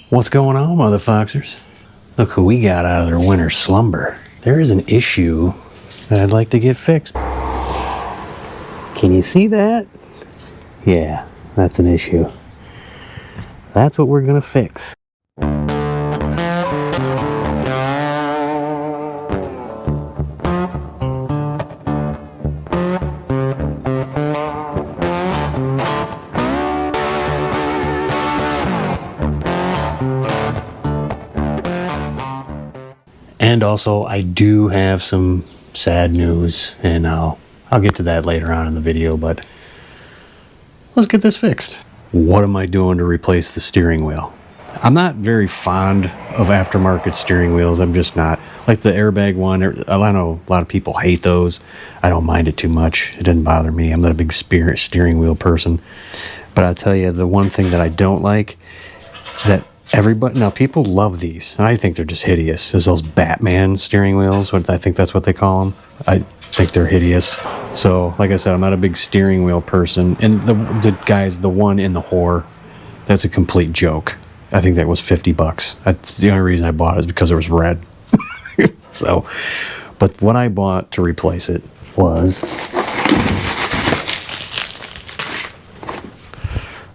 What's going on, motherfuckers? Look who we got out of their winter slumber. There is an issue that I'd like to get fixed. Can you see that? Yeah, that's an issue. That's what we're gonna fix. And also, I do have some sad news, and I'll get to that later on in the video, but let's get this fixed. What am I doing to replace the steering wheel? I'm not very fond of aftermarket steering wheels. I'm just not. Like the airbag one, I know a lot of people hate those. I don't mind it too much. It doesn't bother me. I'm not a big steering wheel person. But I'll tell you, the one thing that I don't like, that everybody, now people love these, and I think they're just hideous, is those Batman steering wheels. I think that's what they call them. I think they're hideous. So, like I said, I'm not a big steering wheel person. And the guys, the one in the whore, that's a complete joke. I think that was $50. That's the only reason I bought it, is because it was red. So, but what I bought to replace it was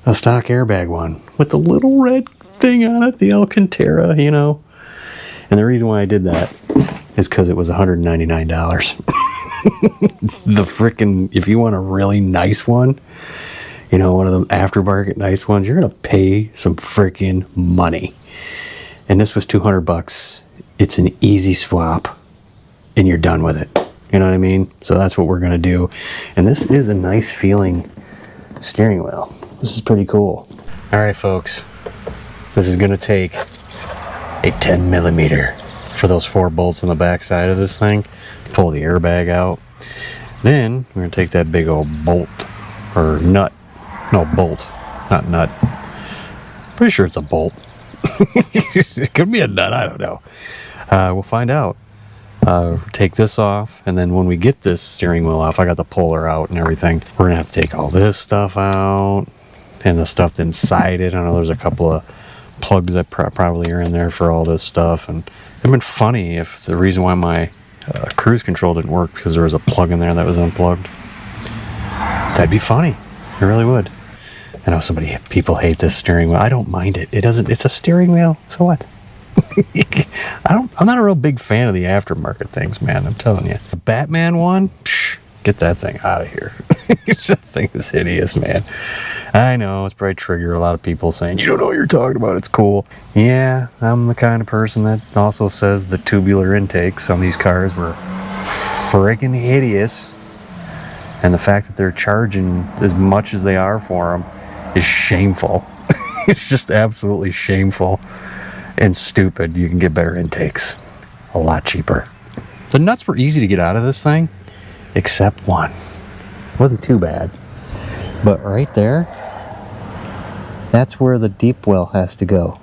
a stock airbag one with the little red thing on it, the Alcantara, you know. And the reason why I did that is because it was $199. The frickin', if you want a really nice one, you know, one of them aftermarket nice ones, you're gonna pay some frickin' money. And this was $200. It's an easy swap, and you're done with it. You know what I mean? So that's what we're gonna do. And this is a nice feeling steering wheel. This is pretty cool. All right, folks. This is gonna take a 10mm for those 4 bolts on the back side of this thing. Pull the airbag out. Then we're gonna take that big old bolt or nut. No, bolt, not nut. Pretty sure it's a bolt. It could be a nut, I don't know. We'll find out. Take this off, and then when we get this steering wheel off, I got the puller out and everything. We're gonna have to take all this stuff out and the stuff inside it. I know there's a couple of plugs that probably are in there for all this stuff, and it'd been funny if the reason why my cruise control didn't work because there was a plug in there that was unplugged. That'd be funny. It really would. I know people hate this steering wheel. I don't mind it. It's a steering wheel. So what? I'm not a real big fan of the aftermarket things, man. I'm telling you. The Batman one, get that thing out of here. That thing is hideous, man. I know, it's probably trigger a lot of people saying, you don't know what you're talking about, it's cool. Yeah, I'm the kind of person that also says the tubular intakes on these cars were freaking hideous. And the fact that they're charging as much as they are for them is shameful. It's just absolutely shameful and stupid. You can get better intakes a lot cheaper. The nuts were easy to get out of this thing, except one. Wasn't too bad. But right there, that's where the deep well has to go.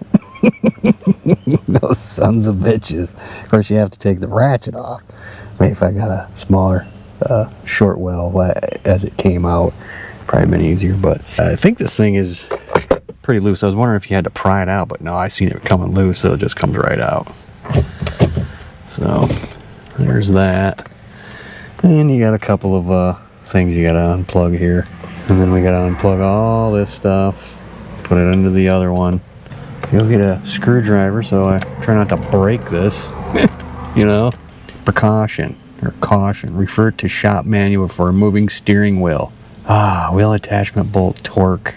Those sons of bitches. Of course, you have to take the ratchet off. Maybe if I got a smaller short well as it came out, probably been easier. But I think this thing is pretty loose. I was wondering if you had to pry it out, but no, I seen it coming loose, so it just comes right out. So there's that. And you got a couple of things you gotta unplug here, and then we gotta unplug all this stuff, put it into the other one. You'll get a screwdriver, so I try not to break this. You know, precaution or caution. Refer to shop manual for removing steering wheel. Wheel attachment bolt torque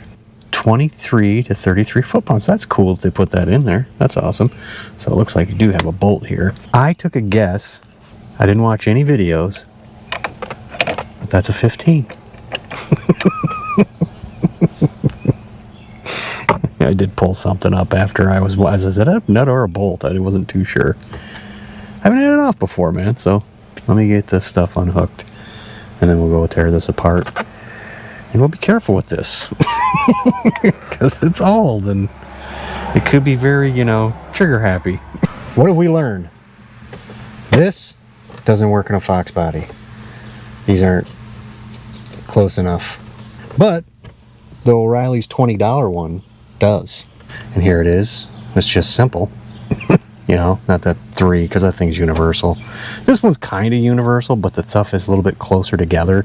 23 to 33 foot-pounds. That's cool that they put that in there. That's awesome. So it looks like you do have a bolt here. I took a guess. I didn't watch any videos, but that's a 15. I did pull something up after I was is it a nut or a bolt? I wasn't too sure. I haven't had it off before, man, so let me get this stuff unhooked, and then we'll go tear this apart. And we'll be careful with this, because it's old, and it could be very, trigger happy. What have we learned? This doesn't work in a Fox body. These aren't close enough. But the O'Reilly's $20 one does. And here it is. It's just simple. You know, not that 3, because that thing's universal. This one's kind of universal, but the stuff is a little bit closer together,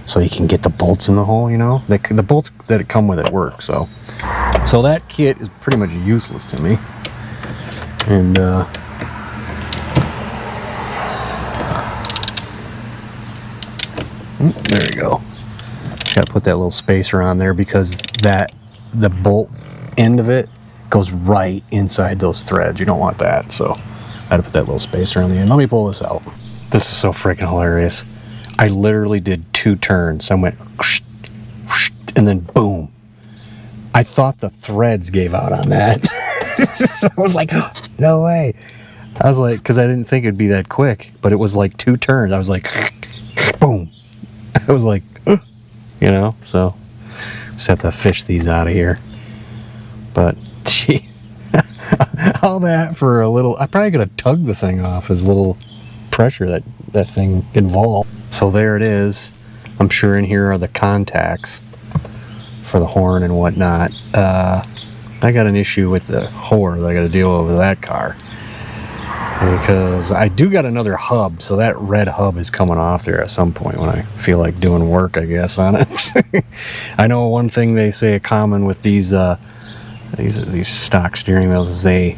so you can get the bolts in the hole, you know? The bolts that come with it work, so that kit is pretty much useless to me. And, there you go. Got to put that little spacer on there because the bolt end of it goes right inside those threads. You don't want that, so I had to put that little spacer on the end. Let me pull this out. This is so freaking hilarious. I literally did 2 turns. I went whoosh, whoosh, and then boom. I thought the threads gave out on that. I was like, oh, no way. I was like, because I didn't think it'd be that quick, but it was like 2 turns. I was like, boom. I was like, you know, so just have to fish these out of here. But gee, all that for a little. I probably could have tugged the thing off as little pressure that thing involved. So there it is. I'm sure in here are the contacts for the horn and whatnot. I got an issue with the whore that I got to deal with that car, because I do got another hub, so that red hub is coming off there at some point when I feel like doing work, I guess, on it. I know one thing they say common with these stock steering wheels is they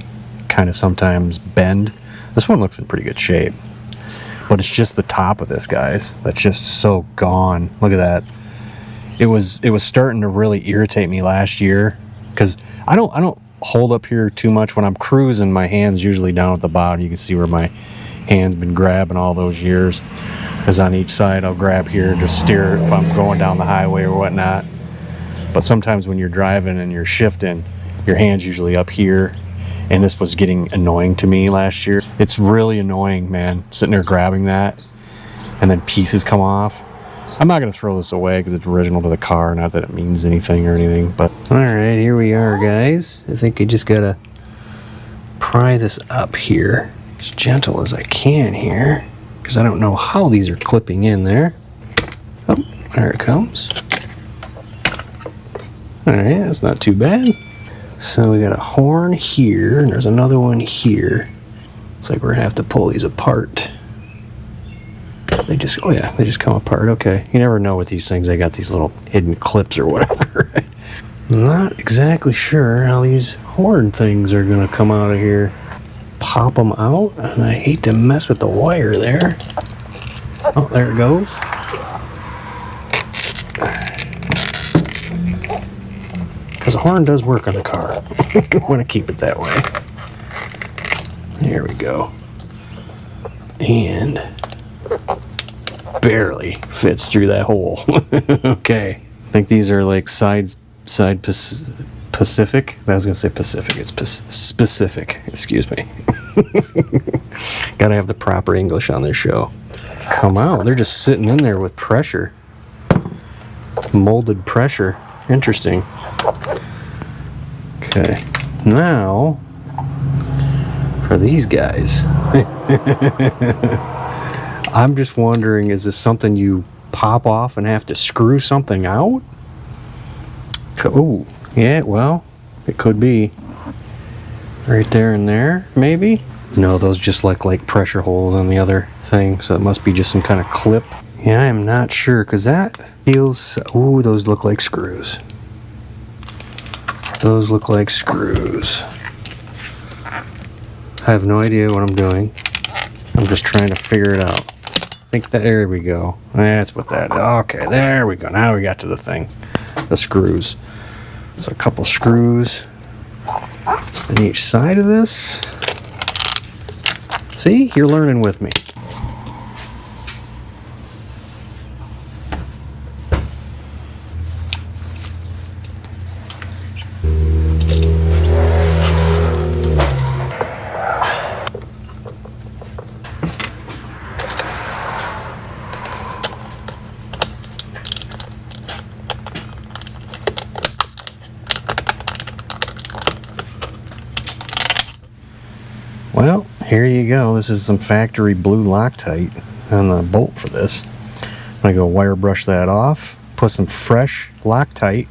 kind of sometimes bend. This one looks in pretty good shape, but it's just the top of this, guys, that's just so gone. Look at that. It was starting to really irritate me last year, because I don't hold up here too much when I'm cruising. My hand's usually down at the bottom. You can see where my hand's been grabbing all those years, because on each side I'll grab here and just steer if I'm going down the highway or whatnot. But sometimes when you're driving and you're shifting, your hand's usually up here, and this was getting annoying to me last year. It's really annoying, man, sitting there grabbing that and then pieces come off. I'm not going to throw this away because it's original to the car, not that it means anything or anything, but alright, here we are, guys. I think I just got to pry this up here as gentle as I can here, because I don't know how these are clipping in there. Oh, there it comes. Alright, that's not too bad. So we got a horn here, and there's another one here. Looks like we're going to have to pull these apart. They just come apart. Okay, you never know with these things. They got these little hidden clips or whatever. Right? Not exactly sure how these horn things are going to come out of here. Pop them out, and I hate to mess with the wire there. Oh, there it goes. Because a horn does work on a car. I want to keep it that way. There we go. And barely fits through that hole. Okay. I think these are like side Pacific. I was going to say Pacific. It's specific. Excuse me. Gotta have the proper English on their show. Come out. They're just sitting in there with pressure. Molded pressure. Interesting. Okay. Now, for these guys. I'm just wondering, is this something you pop off and have to screw something out? Oh, yeah, well, it could be. Right there and there, maybe? No, those just look like pressure holes on the other thing, so it must be just some kind of clip. Yeah, I'm not sure, because that feels... Ooh, those look like screws. Those look like screws. I have no idea what I'm doing. I'm just trying to figure it out. I think that, there we go. That's what that, okay, there we go. Now we got to the thing. The screws. So a couple screws on each side of this. See, you're learning with me. Well, here you go. This is some factory blue Loctite on the bolt for this. I'm going to go wire brush that off, put some fresh Loctite,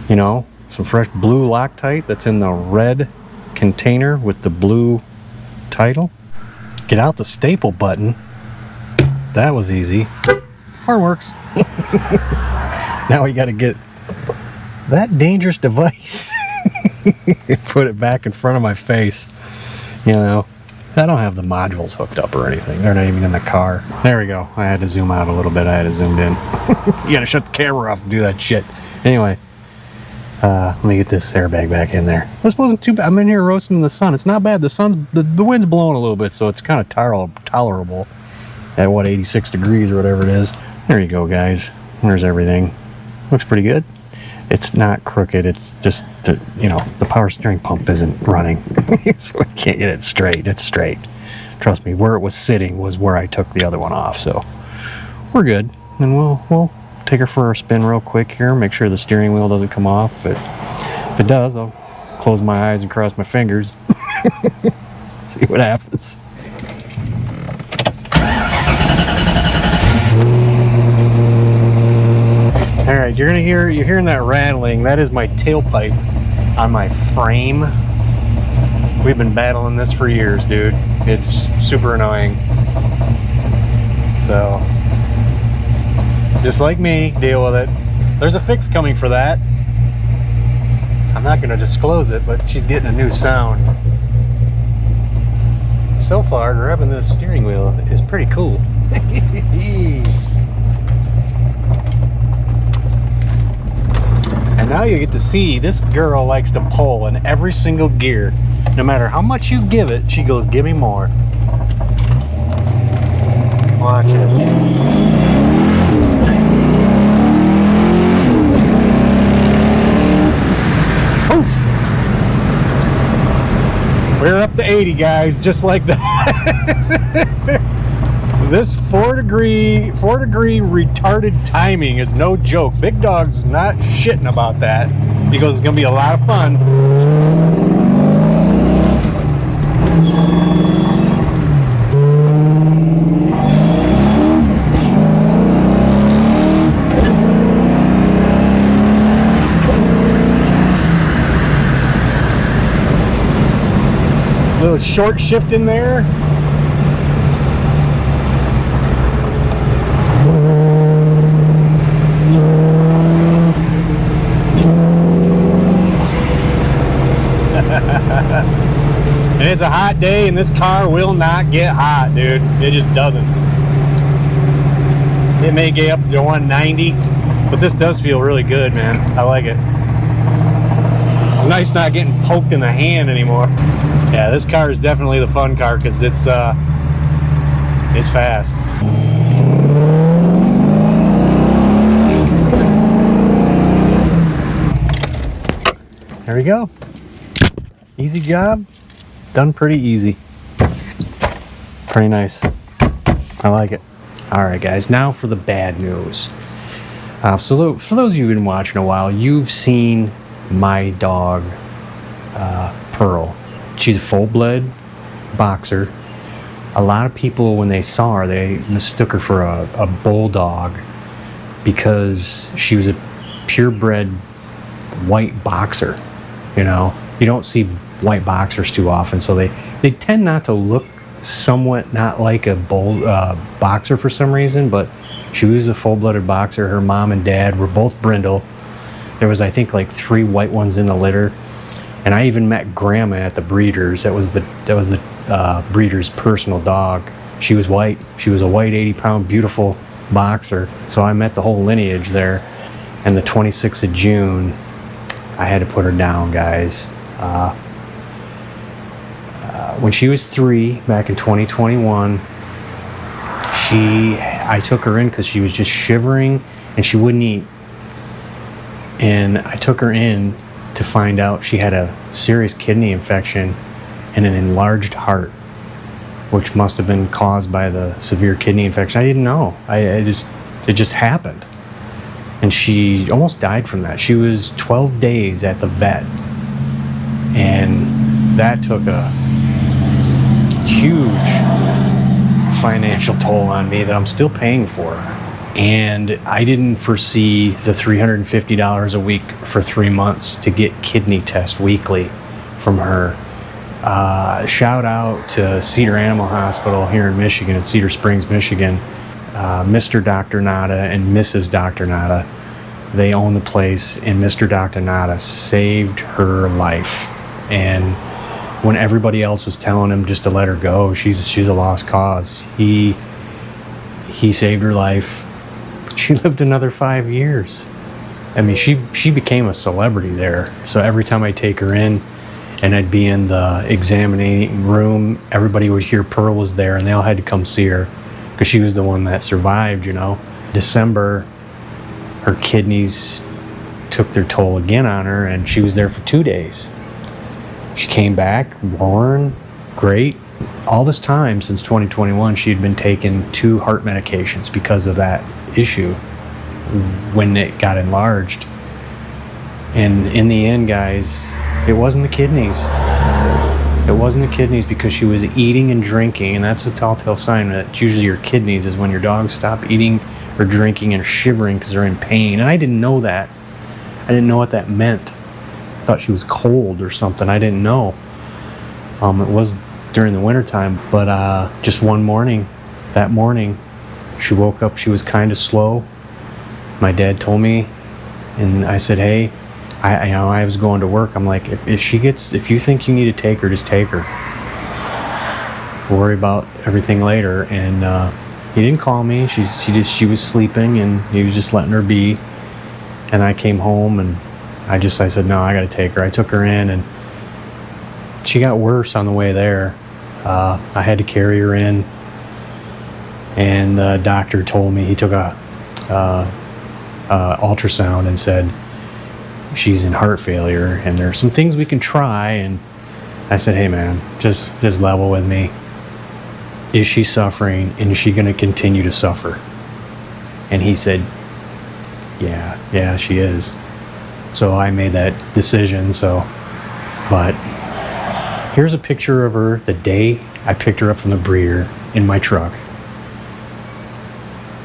you know, some fresh blue Loctite that's in the red container with the blue title. Get out the staple button. That was easy. Horn works. Now we got to get that dangerous device and put it back in front of my face. You know, I don't have the modules hooked up or anything. They're not even in the car. There we go. I had to zoom out a little bit. I had it zoomed in. You got to shut the camera off and do that shit. Anyway, let me get this airbag back in there. This wasn't too bad. I'm in here roasting in the sun. It's not bad. The wind's blowing a little bit, so it's kind of tolerable at what, 86 degrees or whatever it is. There you go, guys. There's everything. Looks pretty good. It's not crooked. It's just the power steering pump isn't running, so we can't get it straight. It's straight. Trust me. Where it was sitting was where I took the other one off. So we're good, and we'll take her for a spin real quick here. Make sure the steering wheel doesn't come off. If it does, I'll close my eyes and cross my fingers. See what happens. All right, you're hearing that rattling. That is my tailpipe on my frame. We've been battling this for years, dude. It's super annoying. So, just like me, deal with it. There's a fix coming for that. I'm not going to disclose it, but she's getting a new sound. So far, grabbing this steering wheel is pretty cool. And now you get to see this girl likes to pull in every single gear. No matter how much you give it, she goes, give me more. Watch this. Poof! We're up to 80, guys, just like that. This 4 degree retarded timing is no joke. Big Dogs was not shitting about that because it's gonna be a lot of fun. Little short shift in there. And it's a hot day and this car will not get hot, dude. It just doesn't. It may get up to 190, but this does feel really good, man. I like it. It's nice not getting poked in the hand anymore. Yeah, this car is definitely the fun car because it's fast. There we go. Easy job. Done pretty easy. Pretty nice. I like it. Alright guys, now for the bad news. So for those of you who've been watching a while, you've seen my dog, Pearl. She's a full-blood boxer. A lot of people, when they saw her, they mistook her for a bulldog because she was a purebred white boxer. You know, you don't see white boxers too often, so they tend not to look somewhat not like a boxer for some reason, but she was a full-blooded boxer. Her mom and dad were both brindle. There was, I think, like 3 white ones in the litter, and I even met Grandma at the breeder's. That was the breeder's personal dog. She was white. She was a white 80-pound beautiful boxer. So I met the whole lineage there. And the 26th of June, I had to put her down, guys. When she was 3, back in 2021, I took her in because she was just shivering and she wouldn't eat. And I took her in to find out she had a serious kidney infection and an enlarged heart, which must have been caused by the severe kidney infection. I didn't know. It just happened. And she almost died from that. She was 12 days at the vet. And that took a huge financial toll on me that I'm still paying for. And I didn't foresee the $350 a week for 3 months to get kidney tests weekly from her. Shout out to Cedar Animal Hospital here in Michigan, at Cedar Springs, Michigan. Mr. Dr. Nada and Mrs. Dr. Nada, they own the place, and Mr. Dr. Nada saved her life. And when everybody else was telling him just to let her go, she's a lost cause, he saved her life. She lived another 5 years. I mean, she became a celebrity there. So every time I take her in and I'd be in the examining room, everybody would hear Pearl was there, and they all had to come see her because she was the one that survived, you know. December, her kidneys took their toll again on her, and she was there for 2 days. She came back, roaring, great. All this time since 2021, she had been taking 2 heart medications because of that issue when it got enlarged. And in the end, guys, it wasn't the kidneys. It wasn't the kidneys, because she was eating and drinking, and that's a telltale sign that it's usually your kidneys is when your dogs stop eating or drinking and shivering because they're in pain. And I didn't know that. I didn't know what that meant. I thought she was cold or something. I didn't know. It was during the wintertime, but just one morning, that morning, she woke up, she was kind of slow. My dad told me, and I said, hey, I was going to work. I'm like, if you think you need to take her, just take her. We'll worry about everything later. And he didn't call me. She was sleeping, and he was just letting her be. And I came home, and I said, no, I got to take her. I took her in, and she got worse on the way there. I had to carry her in, and the doctor told me, he took a ultrasound and said she's in heart failure, and there's some things we can try. And I said, hey man, just level with me. Is she suffering, and is she going to continue to suffer? And he said, yeah, she is. So I made that decision. But here's a picture of her the day I picked her up from the breeder in my truck.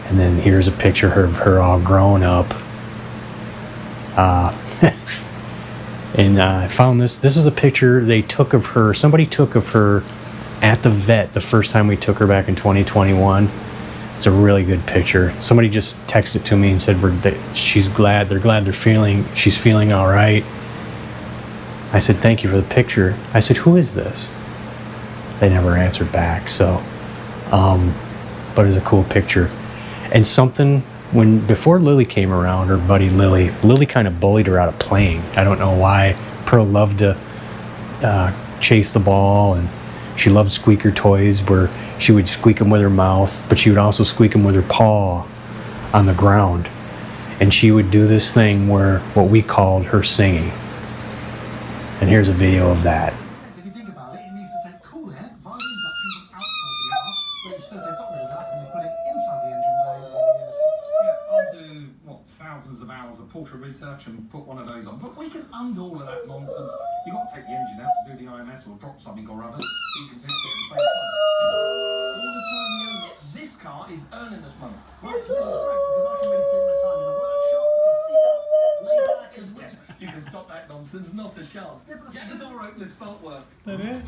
And then here's a picture of her all grown up. And I found this. This is a picture they took of her. Somebody took of her at the vet the first time we took her back in 2021. It's a really good picture. Somebody just texted to me and said she's glad. They're glad she's feeling all right. I said, thank you for the picture. I said, who is this? They never answered back. So, but it's a cool picture. And something, before Lily came around, her buddy Lily kind of bullied her out of playing. I don't know why. Pearl loved to chase the ball, and she loved squeaker toys where she would squeak them with her mouth, but she would also squeak them with her paw on the ground. And she would do this thing where what we called her singing. And here's a video of that. If you think about it, it needs to take cool air via the induction from outside the air, but instead they got rid of that and they put it inside the engine bay where the air's hot. Yeah, I'll do, thousands of hours of Porsche research and put one of those on. But we can undo all of that nonsense. You've got to take the engine out to do the IMS or drop something or other, so you can fix it at the same time. All the time we own it, this car is earning us money. Right, so this is great because I can really take my time in the workshop, put my feet up, lay back as well. You can stop that nonsense, not a chance. Get the door open and start work. That it?